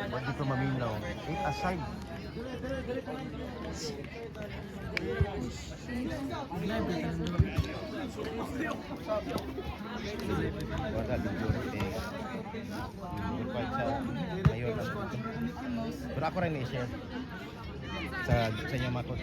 Bakit ito maminaw? 8 aside. Wala video rin mayor lang. Pero ako rin i-share sa inyo makot.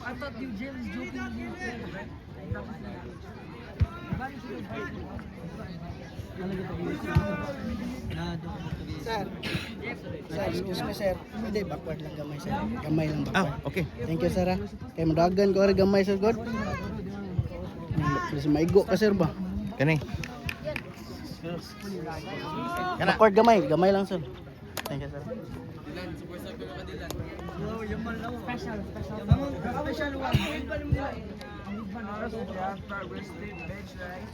I thought you James joking. Sir. Sir, excuse me sir. Pwede backward lang gamay sir. Gamay lang backward. Okay. Thank you sir. Kaya madagan ko rin gamay sir God. Kasi maigo ka sir ba? Kani. Backward gamay. Gamay lang sir. Thank you sir. Special one. Progress state bench right.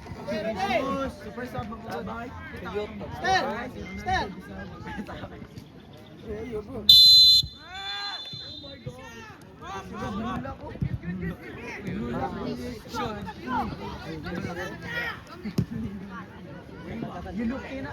Super sub magkabay. Stand! You look in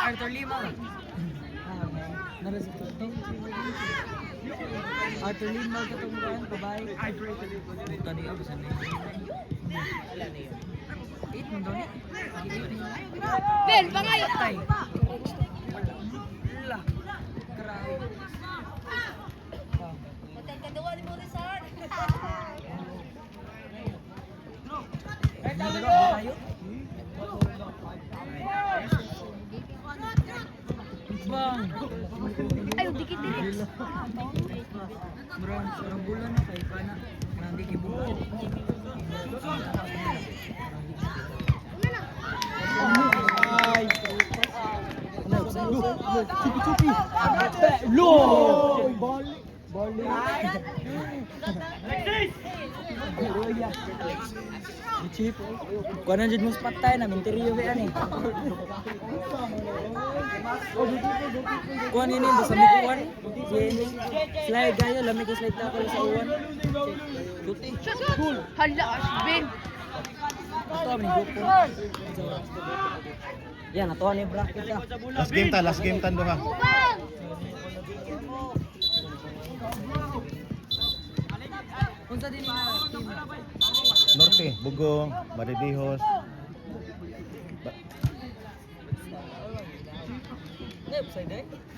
Arthur Lima. Arthur Lima katunggan kabay. I pray to you. Tani ako sa name. Eat mo doni. Ben, bangayo tay. La. Karay. Hotel ka duwa ni mo resort. Bang. Ayo dikit dikit. Sarang bulan na kay kana. Nandi kibuo. Chupi-chupi. Lo. Bali. Chip. Kuan jud mo spot tayo na minteriyo ba ani. Kuan ini basta mi kuan. Slide gayo lami ko slide ta ko sa uwan. Duty. Cool. Hala, Ben. Ito mi grupo. Yan ato ni bracket ka. Last game ta duha. Unsa din ni team? Norte, Bugong, Maridihos.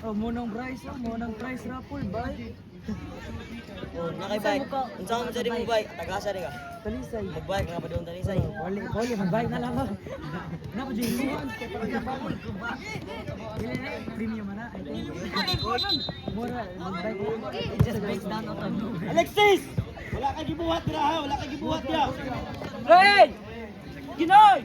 Oh, monong price raffle ba? Oh, nakay-bike. Unsa man sa di mo bike? Tagasa di ka. Talisay. Mag-bike nga pa doon talisay. Wali, mag-bike na lang ako. Na pa dyan mo. Premium na, I think. Mura, mag-bike. Just bikes down out of. Alexis! Wala ka gibuhat dira ha, wala ka gibuhat dia. Ray! Ginoy!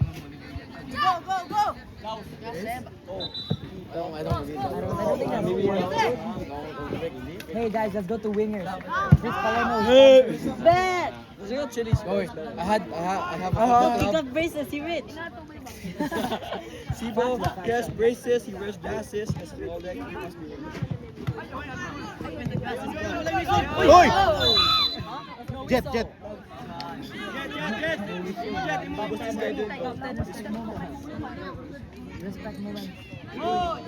Hey guys, let's go to Wingers. This Palermo. Bet! I have a He got braces, he rich. Sibo, yes, braces, he wears glasses, as all that. Hoy! Jet. Respect mo lang. Oh,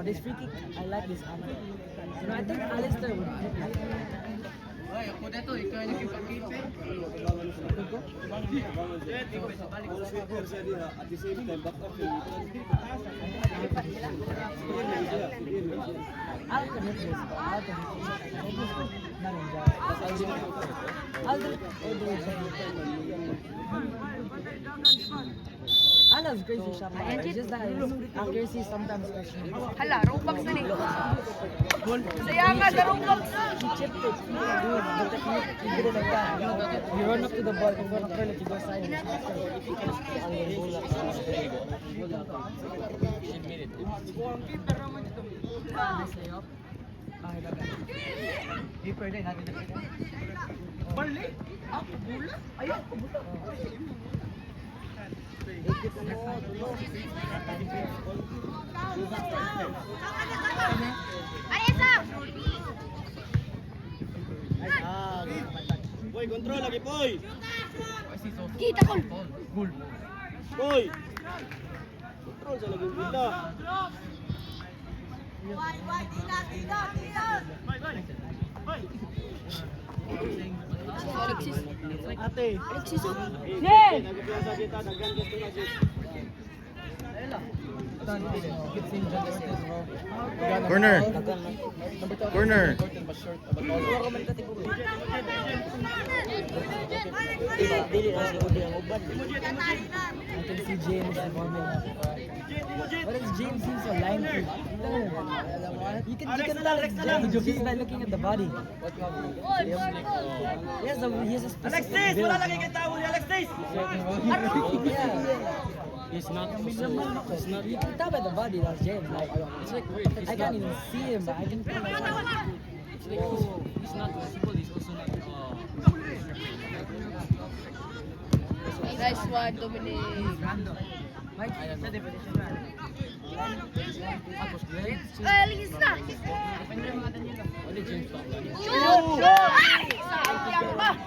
this free kick, I like this. I think Alistair would. I'll commit this. I'll commit this. Not enjoy. I'll do it. Ala's crazy shot. It's just that his accuracy is sometimes questionable. Hala, Robux na rin. Saya nga sa Robux. He chipped it. Dude, the technique, he did it like that. You run up to the ball, you run up to go side. Alisa! Boy, control lagi, boy. Kita ko. Boy. Control sa lagi kita. Alexis. Ate. Alexis, oh. Yeah. Nagpiyansa kita, daghan gusto na sis. Corner. Corner. Dili na sa udi ang uban. I can see James evolving. What is James seems so lanky? You can tell it's James just by looking at the body. He has a specific build. Wala lagi kay tawo ni Alexis. Yeah. He's not. You can tell by the body that's James. Like, it's like weird. I can't even see him, but I can tell. It's like he's not visible. He's also not. Nice one, Dominic. Alexis na. Shoot! Ay! Sayang ba?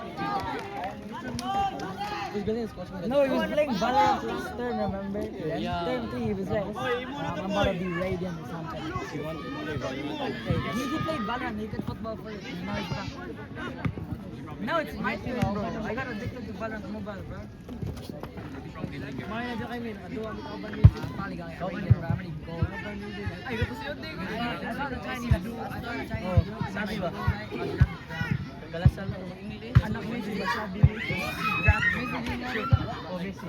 No, he was playing Valorant last term, remember? Yeah. Term 3, he was like, I'm about to be Radiant or something. He played Valorant, he could football for it. Now he's back. Now it's my turn, bro. I got addicted to Valorant Mobile, bro. Maya, I mean, aduwa mo ka ba nito? Pali ka kaya, ramali ko. Ay, ito si Yote. I saw the Chinese do. Oh, sabi ba? Galasal lang. Anak mo si Basabi. Grab me. Oh, Messi.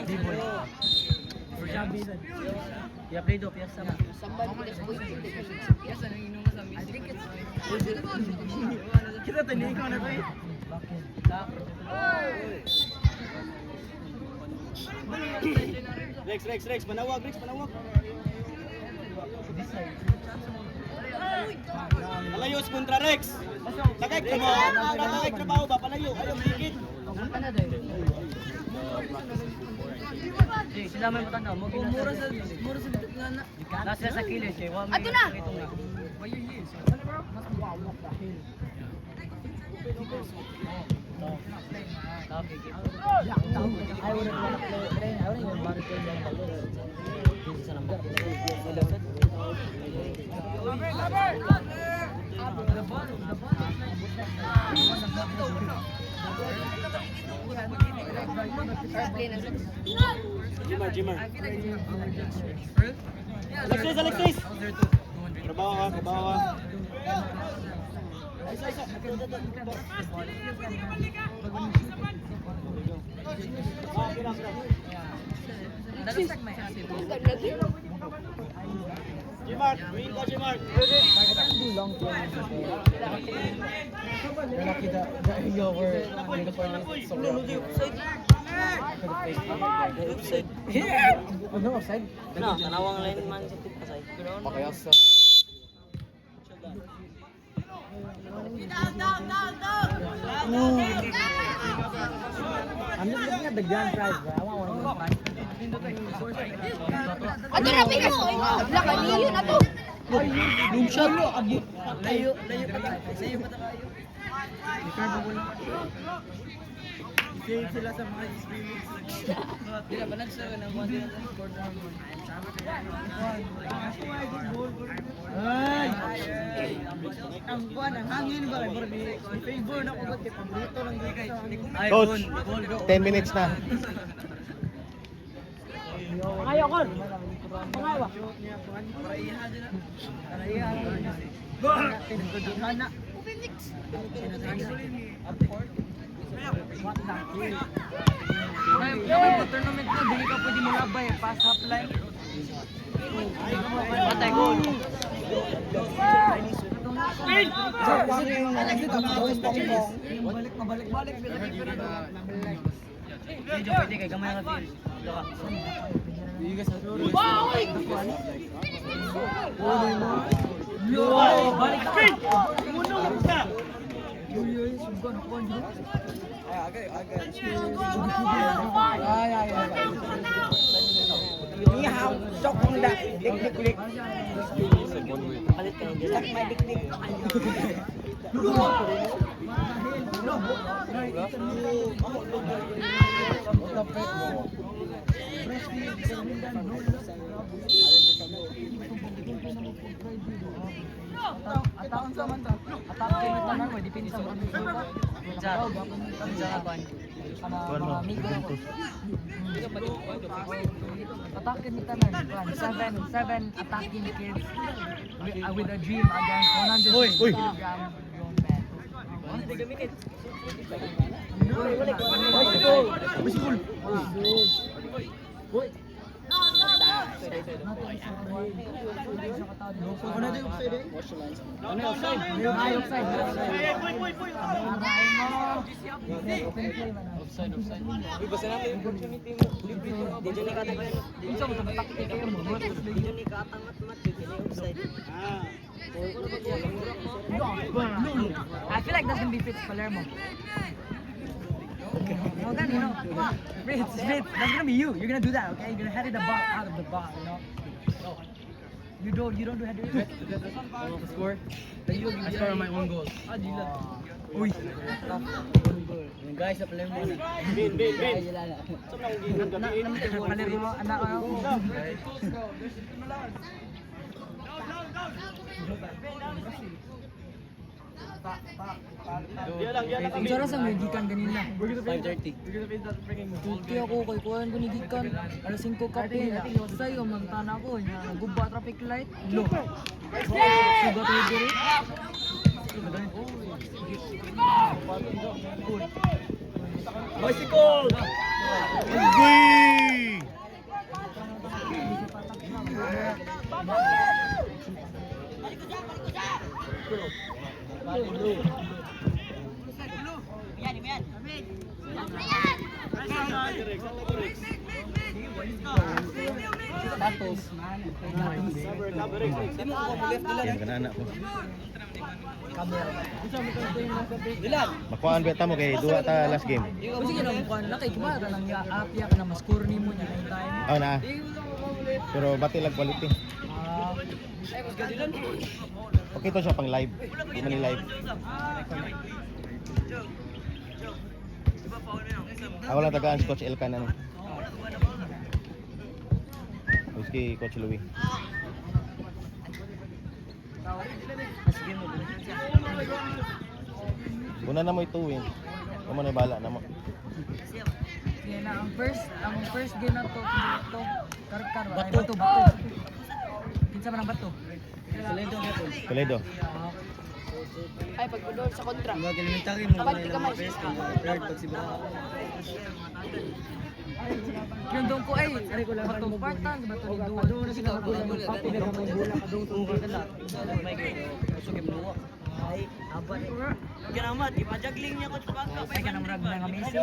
D-boy. Sabi na. Yeah, play do, piyasa na. Piyasa na inom sa Messi. I think it's... Kita tani ikaw na to eh. Rex, panawag, panawag. Palayos kontra Rex. Takay trabaho ba? Palayo, ayaw maligid. Sila may matanda mo. Mura sa na. Nasa sa kilos eh. Ato na! I wouldn't want to play train. I wouldn't even want to play down the list. This is an Jimmer. Alexis. Trabaho ka. Jimar, win ka Jimar. I can't do long plays. You're lucky that you were in the corner. So oh, no offside. No, tanawang line man sa pasay. Pakayasa. I'm just looking at the grand prize, bro. I want one of those prizes. Ato na, Pikas! Habla ka niyo na to! Yung shot. Layo pa tayo. Sa'yo pa tayo. Save sila sa mga experience. Dila ba nagsawa ng mga dila ng sport naman? Ay! ang kuan ang hangin ba mura ni favor na ko kay paborito lang gyud sa Ay, Coach, goal, go. 10 minutes na. Pangayo kon. Pangayo ba? Hana. Kapag tournament mo, dili ka pwede mulabay, pass half line. Patay, goal. Balik. Medyo pwede kay gamay na feel. Balik ka. Munong ka. Ihaw, sok kong da, dik. Palit ka na Sak may dik. Atakon sa man ta. Atakon kay tanan mo depensa mo ano sa. Atakin ni tanan. 7 attacking kids with a dream against 100 Uy. kilogram grown man. I feel like that's gonna be Fritz Palermo. Well then, you know, Fritz, that's gonna be you. You're gonna do that, okay? You're gonna head the ball out of the box, you know. You don't do header. Score? I score on my own goal. Uy. Guys, sa Palermo na. Bin. Palermo, anak ako. Ang sarap sa may gikan ganina. 5:30. Tulti ako kay kuhan ko ni gikan. Alas 5 kape. Sa'yo, mantana ko. Naguba traffic light. Lo. Sugat ko diri. Bicycle! Uy! Batos. Yan ka na anak ko. Dilan! Makuhaan beta mo kay duwa ta last game. Kung sige na mukhang na kay kumara lang ya apya ka na ma-score ni mo niya yung time. Oh na. Pero bati lang quality. Okay to siya pang live. Di man ni live. Ako lang tagaan si Coach Elkan ano. Whisky Coach Louie. Una na mo ituwin. Kamo na bala na mo. Sige na ang first game na to karkar ba? Bato. Kinsa man ang bato? Toledo. Ay, pagpudol sa kontra. Mga elementary mo Kapag di ka may third pag si Baka. Yung doon ko ay bato Spartan, bato ni Duwa. Doon na sila papi na gamay bola ka doon tungkol ka na. May sugib nuwa. Ay, abat. Ganamat, ipajagling niya ko sa bangka. Ay kanang rag na nga Messi.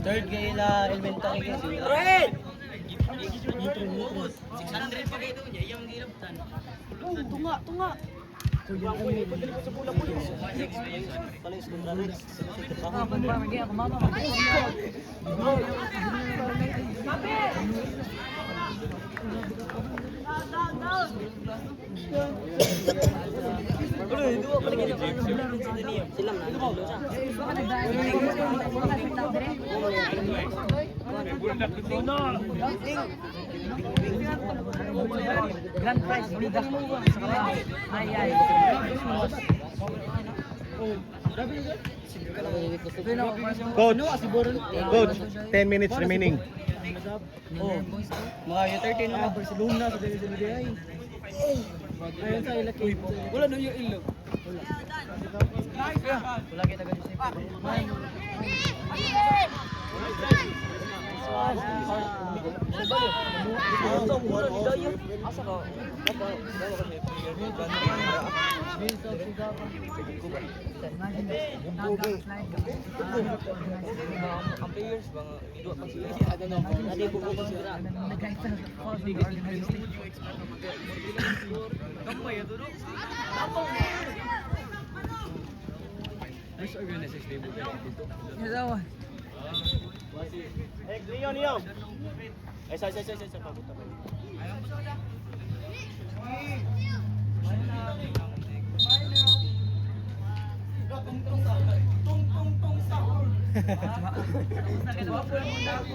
Third kay la elementary kasi. Red! 600 pa kayo doon niya, yung gilaptan. Tunga! Ah, pagba magi ako mama. Grand prize, bigas. Ay. Coach, 10 minutes remaining. Oh, mga yung 13 na Barcelona sa dili ay. Ayun sa ilaki. Wala no yung ilog. Wala kita ganun sa ang players mga dua pa sila. Adi po ko sila. Kamay ato do. Nice organization dito. Leon. Ay, sa pabuta.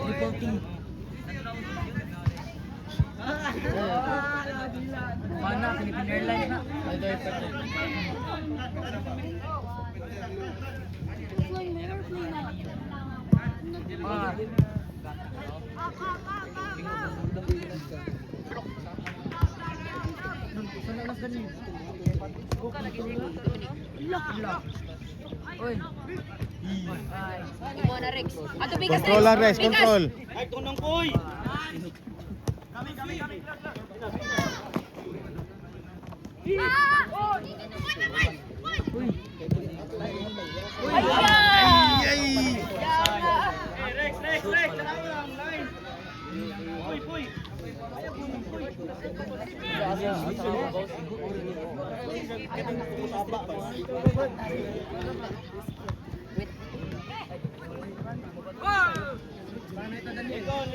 Reporting. Mana Philippine Airlines na. Oy. Imo na Rex. Ato bigas Control lang, Rex, control. Ay, tunong koy. Rex. Line. Puy. Ekon.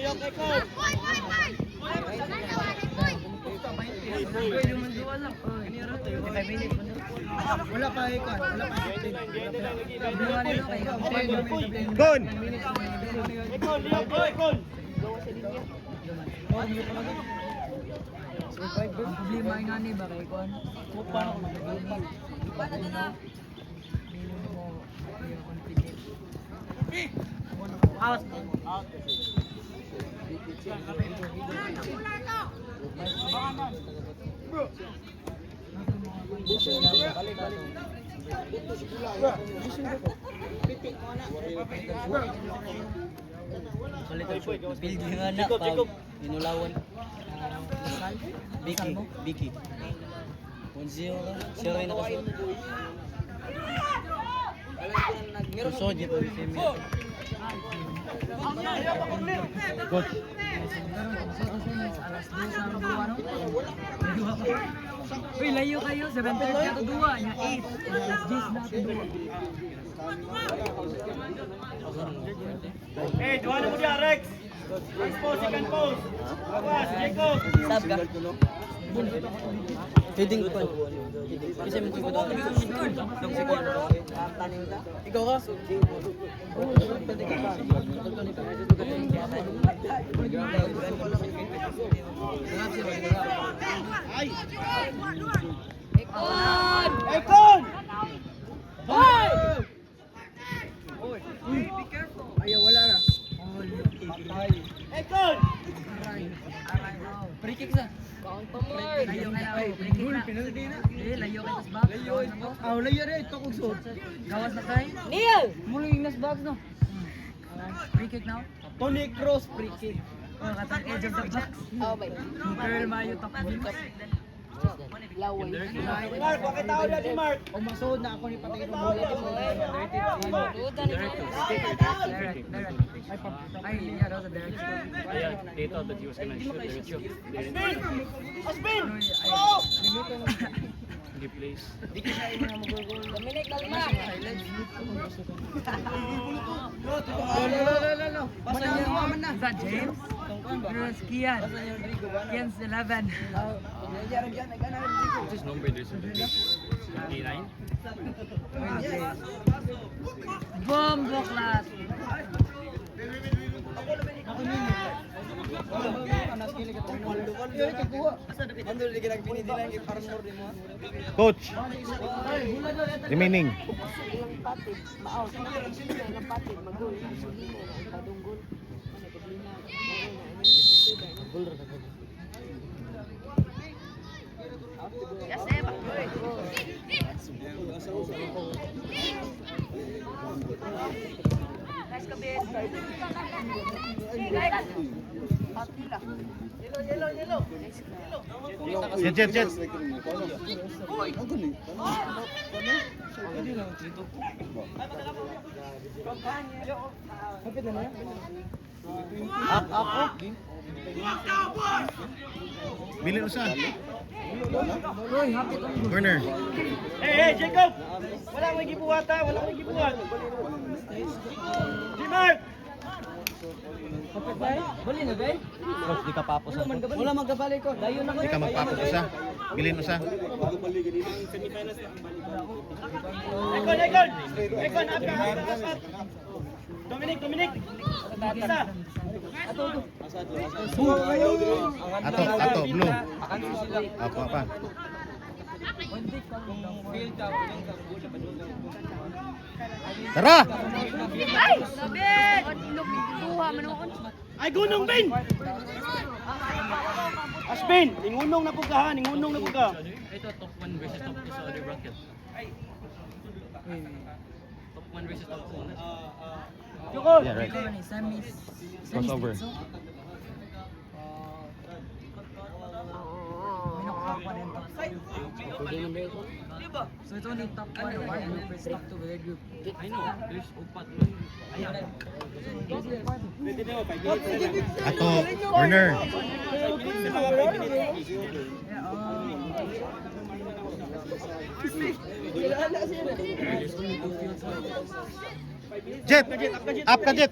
Wala pa ikon, wala pa. Gon! Ekon. Ang problema nga ni ba kay Kon? Paano ko mag-gaming? Paano na? Feeling mo, kaya confident. Out. Building nga na pag inulawan. Biki. 1-0 ka. Siya rin nakasuot. Kusod dito si Emil. Coach. Alas 2 sa buwan. Uy, layo kayo. 7:30 na ito 2. Nya 8. Alas 10 na ito 2. Eh, duha na mo diya, Rex. Second post. Lawas, Jacob. Sab ka. Feeding ko. Kasi mo ko daw. Ikaw ka? Ekon! Hoy! Ayaw wala na. Ekon! Free kick na. Layo ka na. Free kick na. Penalty na. Layo ka tas box. Aw layo rin ito kung suot. Gawas na tayo. Neil! Muling nas box no. Free kick now. Tony Cross free kick. Oh, katang edge of the box. Oh, bay. Girl mayo top wins. Laway. Mark, wakit tao na si Mark. O masud na ako ni patay mo mula di mo. Duda ni Direct. Ay, yeah, that was a direct. Yeah, they thought that he was gonna shoot. They would shoot. They didn't. Aspin! Oh! He plays. Dominic Kalma. No. Basta niya naman na. Is that James? Here's Kian. Kian's 11. What's his number? There's A9. Bombo class. Mandol di kita pinidilan kay Farmor di mo. Coach. Remaining. Ilang patid, maaw, ilang patid, magul, sulino, padunggol, kasi bakoy. Guys, kabit. Atila. Yellow. Jet. Bilin usa. Corner. Hey, Jacob! Wala may gibuhat ha, wala may gibuhat. Jimar! Bali na ba? Coach, di ka papos. Wala magkabalik ko. Dayon ako. Di ka magpapos usa. Bilin usa. Ekon, apat. Dominic. Isa. Ato, blue. Apa. Tara! Ay! Sabit! Kuha, manuon. Ay, gunong, Ben! Aspen, ingunong na po ka ha, ingunong na po ka. Ito top 1 versus top 2 sa other bracket. Top 1 versus top 2. Jukol! Yeah, right. Samis. Crossover. So it's only top 1 or 1 group versus top 2 with a group. I know, there's upat man. Ayan. Ato, corner. Jet! Up ka, Jet!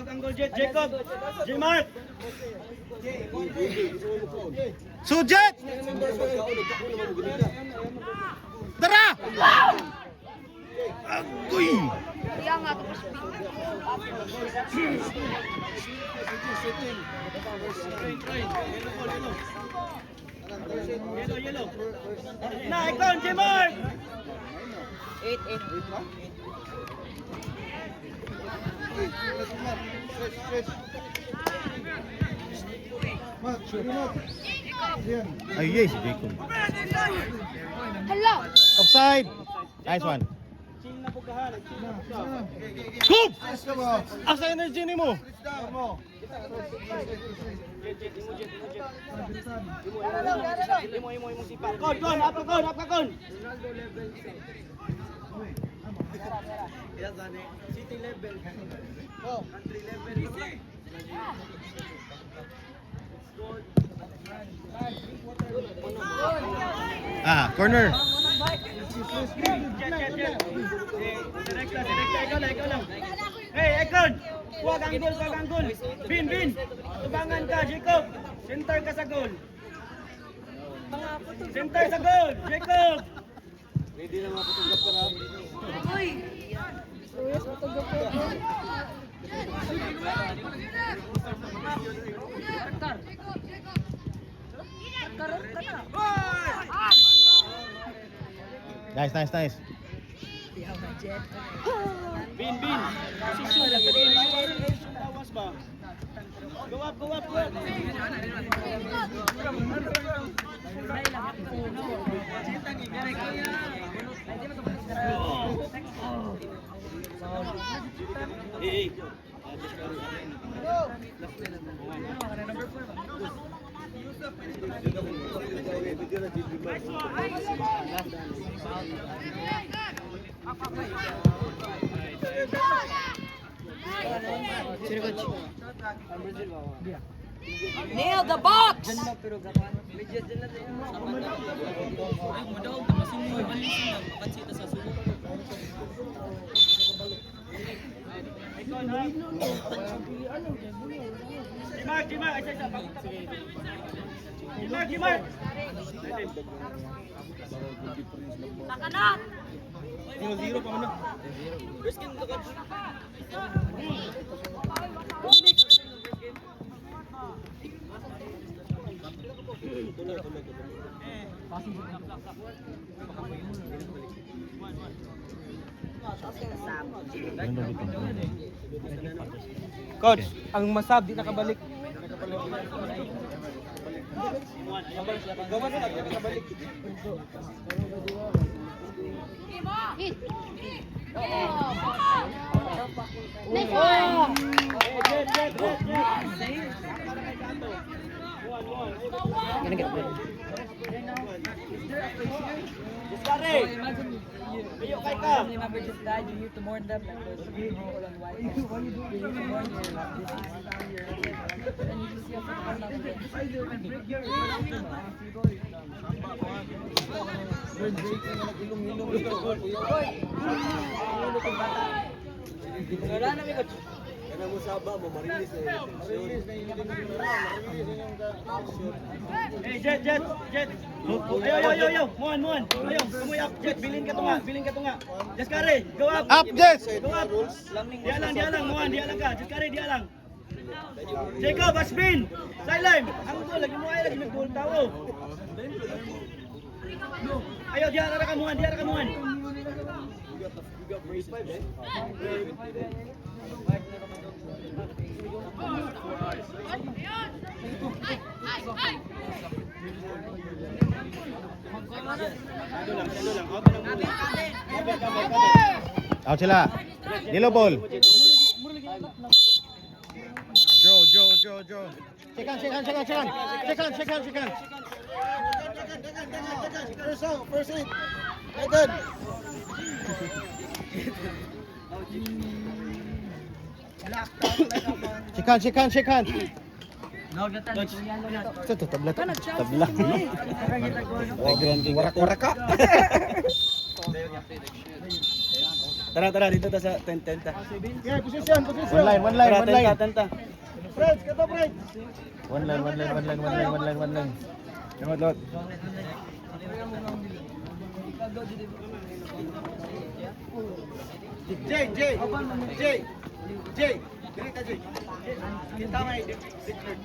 Angle jet, Jacob! Jimar! Sujet! Tara! Agoy! Kaya nga, tapos Yellow. Na, ikaw, Jimar! 8. Ay, yes, si Jacob. Hello! Offside! Nice one. Chill na po ka ha, chill na po ka. Scoop! Asa energy ni mo? Imo sipa. Kon, up ka kon. City level. Oh, country level. Corner. Direkta, ikaw lang. Hey, Ekon! Huwag ang goal. Bin. Tubangan ka, Jacob. Center ka sa goal. Center sa goal, Jacob! Ready na mga photograph ka na. Uy! Nice. Bin. Position lang. Tawas ba? Go up. Hey. Nail the box! Jimar. Takanat! 0-0 pa man. Coach, ang masab di nakabalik. Diskare! Iyo kay ka! You never just died, you need to mourn them like this. You roll on white. You need to mourn your and you just see Wala na mi coach. Hey, Jet! Ayo! Muan! Ayo, kamuy up, Jet! Bilin ka tunga! Diskare! Go up! Up, Jess! Go up! Dia lang, Muan! Dia lang ka! Diskare, dia lang! Jacob, Asbin! Sideline! Ang goal, lagi mo ay lagi may goal tao! Ayo, dia ka Muan! Out sila. Yellow ball. Joe. Shake hand. First hit. Good. Shake hand. Ito, tabla to. Tabla. Warak-waraka. Tara dito ta sa tent ta. Yeah, position! One line. Tenta. Fred, kato Fred! One line. Lot. Jay! Dili ka, Jay! Kita nga, declared.